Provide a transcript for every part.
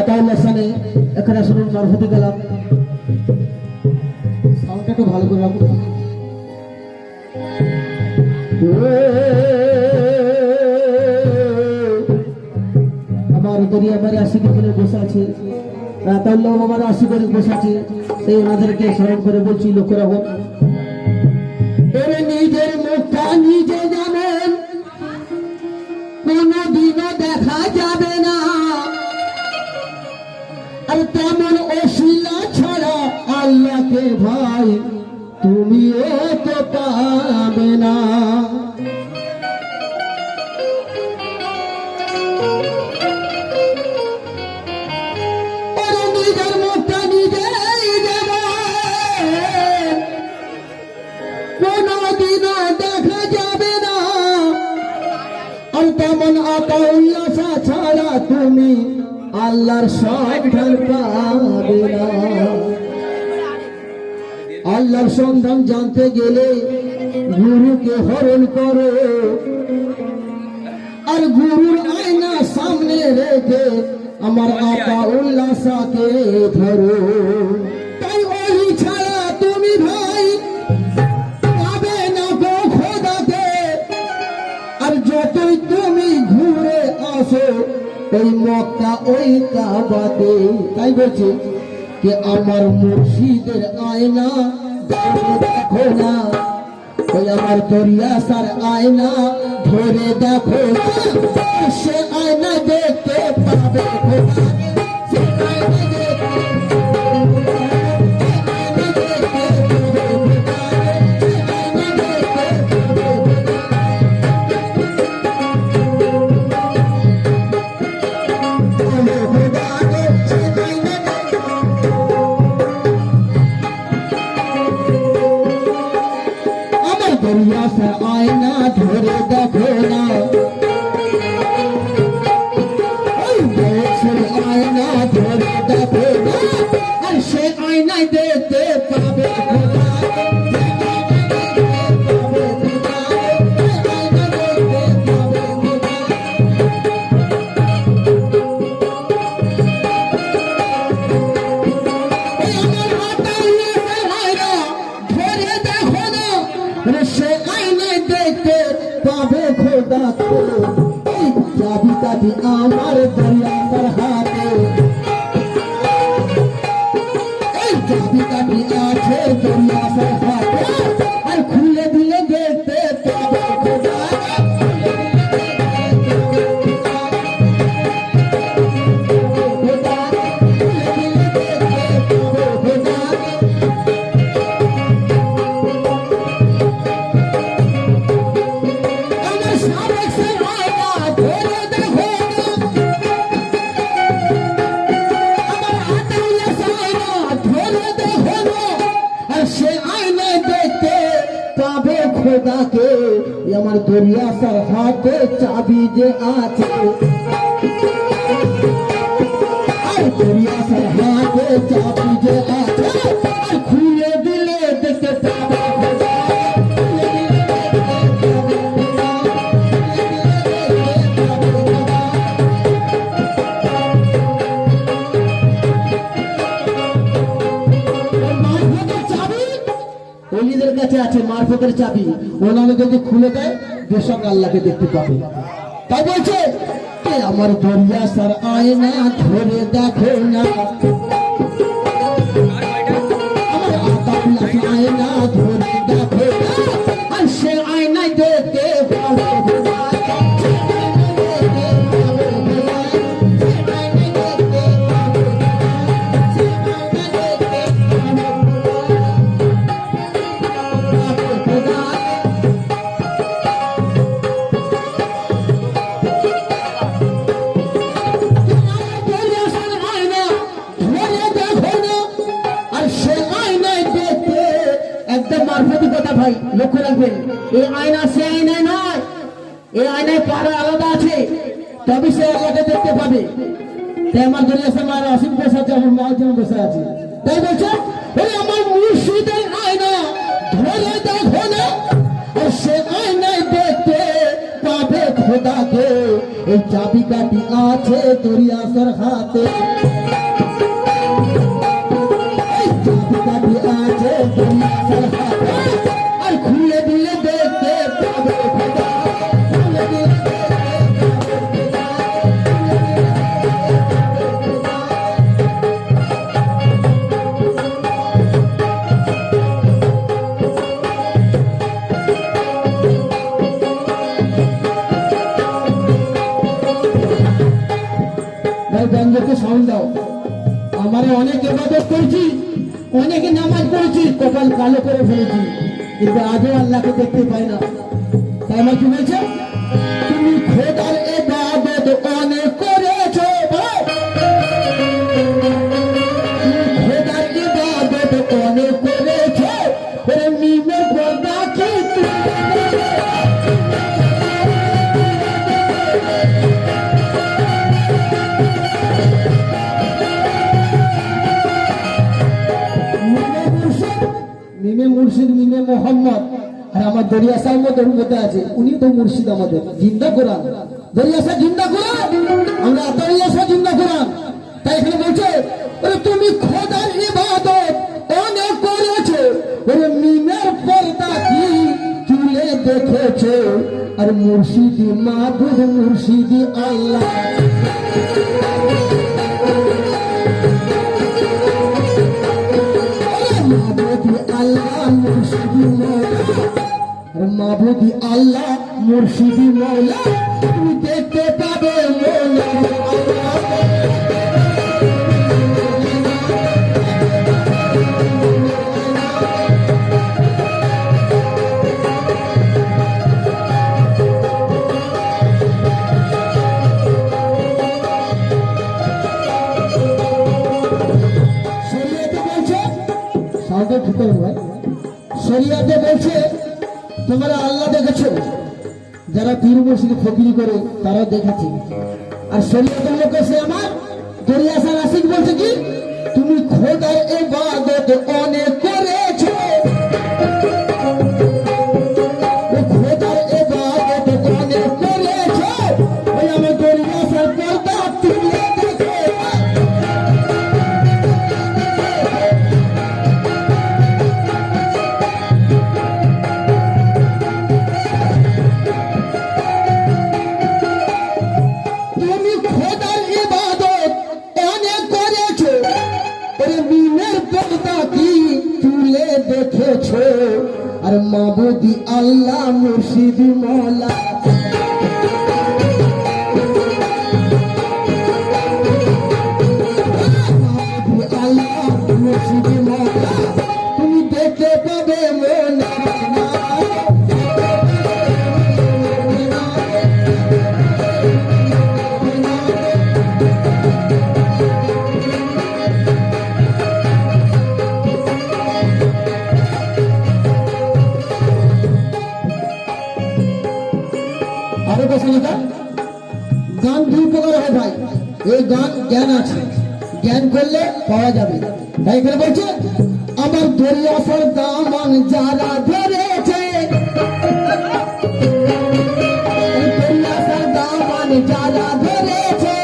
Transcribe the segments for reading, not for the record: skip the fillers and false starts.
আতাউল্লাহ সানে এখানে শুনুন মারফতি গেলাম সাউন্ডটা একটু ভালো করে রাখুন। আমার দরিয়াবাড়ি আশিকি বলে বসে আছে, আতাউল্লাহ আমার আশিকি বসে আছে, সেই ওনাদেরকে স্মরণ করে বলছি লক্ষ্য রাখুন। নিজের মুখটা নিজে জানেন, কোনদিনও দেখা যাবে না, আর তেমন অশিলা ছাড়া আল্লাহকে ভাই তুমিও তো পাবে না। নিজের মুখটা নিজেই দেবেন, কোনদিনও দেখা যাবে না, আর তেমন আতাউল্লাহ ছাড়া তুমি আল্লাহর সন্ধান পাবে না। আল্লাহর সন্ধান জানতে গেলে গুরুকে হরণ করো, আর গুরুর আয়না সামনে রেখে আমার আতাউল্লাহ শাহকে ধরো। তাই ওই ছাড়া তুমি ভাই পাবে না গো খোদাকে, আর যতই তুমি ঘুরে আসো ওই মক্কা ওই কাবাতে। তাই বলছে যে আমার মুর্শিদের আয়না দেখো না, ওই আমার দরিয়াসার আয়না ধরে দেখো না, সে আয়না দেখতে পাবে খোদা। আয়না ধরে দেখো না, আয়না ধরে দেখো না, আর সে আয়নায় দেখতে পাবে খোদা। চাবি আমার দরিয়ার হাতে, এই চাবি আছে দরিয়ার হাতে, আর খুলে দিলে দেখতে পাবে খোদা। খোদাকে আমার দরিয়ার হাতে চাবি যে আছে, আর দরিয়ার হাতে চাবি যে আছে, আর খুলে দিলে দেখতে পাবে খোদা। ওলিদের কাছে আছে মারফতের চাবি, ওনারা যদি খুলে দেয় বেশক আল্লাহকে দেখতে পাবে। তাই বলছে আমার দরিয়ার আয়না ধরে দেখো না, আমার আতাউল্লাহ আয়না ধরে দেখো না, আর সে আয়নায় দেখতে পাবে খোদা। ভাই লক্ষ্য রাখবেন, এই আয়না সে আয়নায় নয়, এই আয়নায় পাড়া আলাদা আছে, তবে সে আল্লাহকে দেখতে পাবে। তাই আমার দরিয়ার মায়ের অসীম বসে আছে, আমার মা যেমন বসে আছে। তাই বলছে আমার মুর্শিদের আয়না ধরে দেখো না, আর সে আয়নায় দেখতে পাবে খোদা। খোদাকে, এই চাবিকাঠি আছে দরিয়াসর হাতে, এই চাবিকাঠি আছে দরিয়াসর হাতে, আর খুলে দিলে দেখতে পাবে খোদা, খুলে দিলে দেখতে ব্যঞ্জকে সাউন্ড দাও। আমার অনেক ইবাদত করেছি, অনেক নামাজ পড়েছি, কপাল কালো করে ফেলেছি, কিন্তু আজও আল্লাহকে দেখতে পাই না। তাই আমার কি বলছে, তুমি খোদার ইবাদত অনেক করেছো, খোদার ইবাদত অনেক করেছো, মিমের পর্দা কি মিমে মুর্শিদ, মিমে মোহাম্মদ। আর আমার দরিয়া সাহেব মধ্যে আছে, উনি তো মুর্শিদ আমাদের, জিন্দা কোরআন, দরিয়া সাহেব জিন্দা কোরআন, আমরা দরিয়া সাহেব জিন্দা কোরআন। তাই এখানে বলছে, তুমি খোদার ইবাদত অনেক করেছো, মিমের পর্দা কি তুলে দেখেছো, আর মুর্শিদি মাবুদ মুর্শিদি আল্লাহ, মাবুদি আল্লাহ মুর্শিদি মৌলা, মাবুদি আল্লাহ মুর্শিদি মৌলা, তুমি দেখতে পাবে মৌলা আল্লাহ। শরিয়াতে বলছে তোমরা আল্লাহ দেখেছো, যারা পীর মুর্শিদ ফকিরি করে তারা দেখেছে, আর শরিয়াতের লোক এসে আমার দরিয়াসার আশিক বলছে কি, তুমি খোদার ইবাদত অনেক করেছো, খোদার ইবাদত অনেক করেছো, ওই আমার দরিয়াসার পর্দা তুলে দেখো। দেখেছো, আর মাবুদি আল্লাহ মুর্শিদি মৌলা, মাবুদি আল্লাহ মুর্শিদি মৌলা, তুমি দেখতে পাবে মৌলা। গান দুই প্রকার হয় ভাই, এই গান জ্ঞান আছে, জ্ঞান করলে পাওয়া যাবে। তাই এখানে বলছে, আমার দরিয়াসর দামান যারা ধরেছে, দরিয়াসর দামান যারা ধরেছে,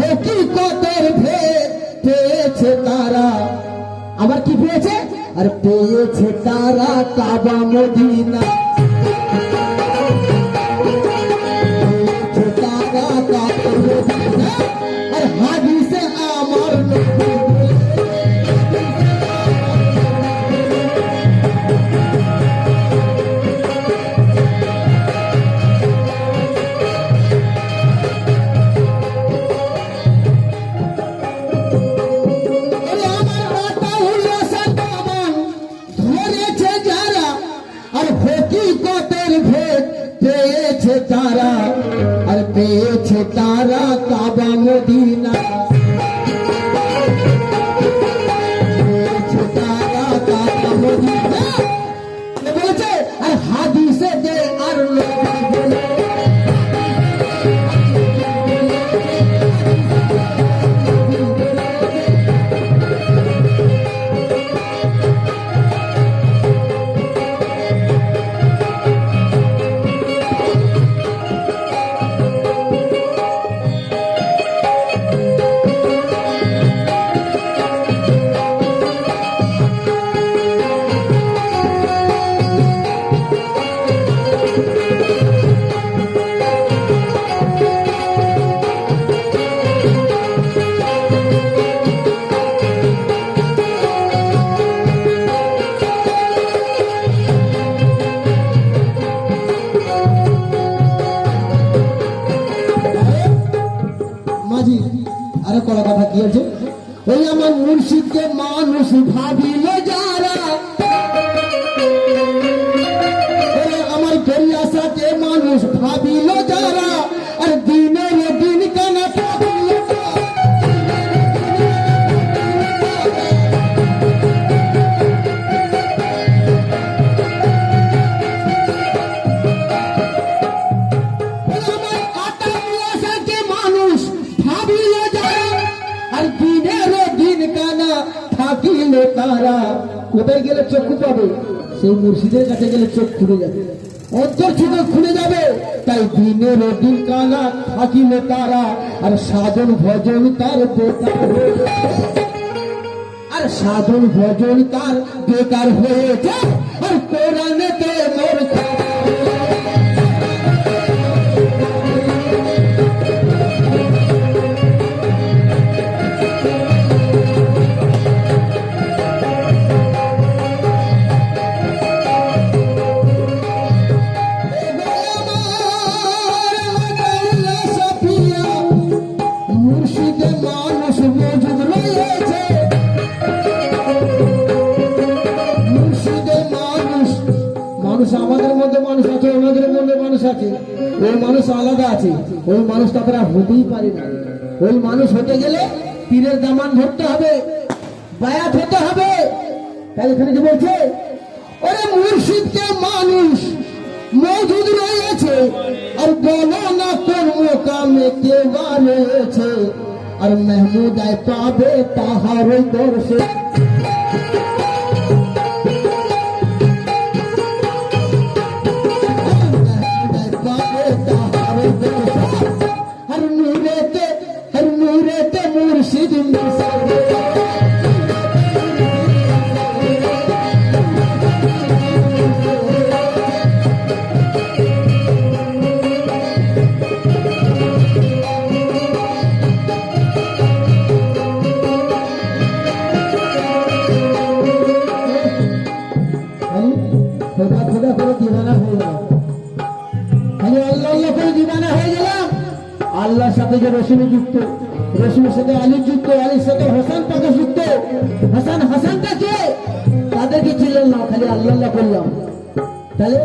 হকিকতের ভেদ তারা, আবার কি পেয়েছে, আর পেয়েছে তারা কাবা মদিনা, পেয়েছে তারা কাবা মদিনা, আর হাদিসে আমার নবী তারা, আর পেয়েছে তারা কাবা মদিনা, পেয়েছে তারা দেশে যে আর মাঝি আরে কলা কথা কি আছে? ওই আমার মুর্শিদকে মানুষ ভাবিল যারা, আমার গরিয়া সাথে মানুষ ভাবিল যারা, আর দিনের দিন কানা তারা কোথায় গেলে চক্ষু পাবে? সেই মুর্শিদের কাছে গেলে চোখ খুলে যাবে, অন্তর চোখ খুলে যাবে। তাই দিনের দিন কানা থাকিলে তারা, আর সাধন ভজন তার বেকার, আর সাধন ভজন তার বেকার হয়েছে, আর কোরআনেতে মোর আমাদের মধ্যে মানুষ আছে, ওনাদের মধ্যে মানুষ আছে, ওই মানুষ আলাদা আছে, ওই মানুষ তারপরে হতেই পারে না। ওই মানুষ হতে গেলে পীরের দামান ধরতে হবে, বায়াত হতে হবে। তাই এখানে কি বলছে? ওরে মুর্শিদকে মানুষ মজুদ রয়েছে, আর বলো না কোন মোকামে কে রয়েছে, আর মেহমুদায় পাবে তাহার দর্শে। हर नूरेते मुर्शिद खुदा खुदा করে দিবানা হয়ে গেল, খালি আল্লাহ আল্লাহ করে দিবানা হয়ে গেলাম। আল্লাহর সাথে যে রসুল যুক্ত, রসুলের সাথে আলী যুক্ত, আলীর সাথে হাসান পাকে যুক্ত, হাসান হাসানটা কে? তাদেরকে ছিলেন না, খালি আল্লাহ আল্লাহ করলাম। তাহলে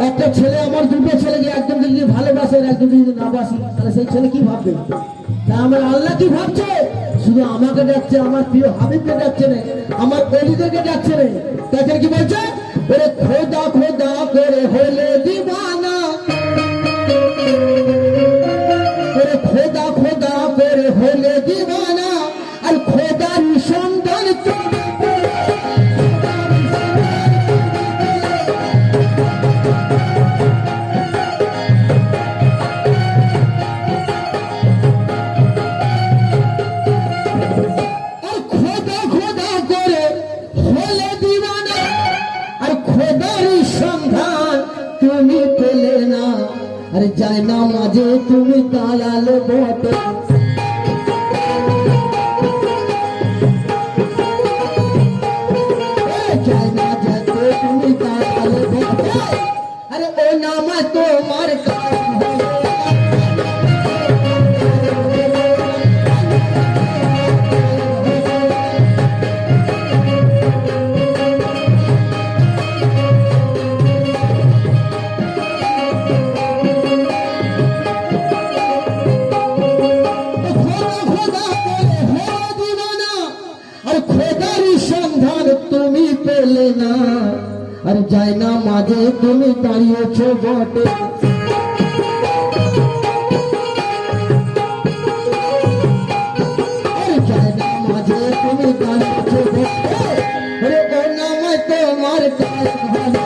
একটা ছেলে, আমার দুটো ছেলেকে একজনকে যদি ভালোবাসে, একজনকে যদি না বাসি, তাহলে সেই ছেলে কি ভাববে? তা আমার আল্লাহ কি ভাবছে? শুধু আমাকে ডাকছে, আমার প্রিয় হাবিবকে ডাকছে না, আমার অলিদেরকে ডাকছে না। তাদের কি বলছে? ওরে খোদা খোদা করে হলে দিবানা, ওরে খোদা খোদা করে হলে দিবানা, আর খোদার সন্ধান তুমি পেলে না, আরে যায় না মাঝে তুমি তায়াল বটে, যায় না যেতে তুমি তায়াল বটে, আরে ও নামা তোমার কাজ তুমি পেলে না, আর যায় না মাঝে তুমি দাঁড়িয়েছ বটে যায় না মাঝে তুমি দাঁড়িয়েছ বটে ও নামায় তোমার কাজ ভালো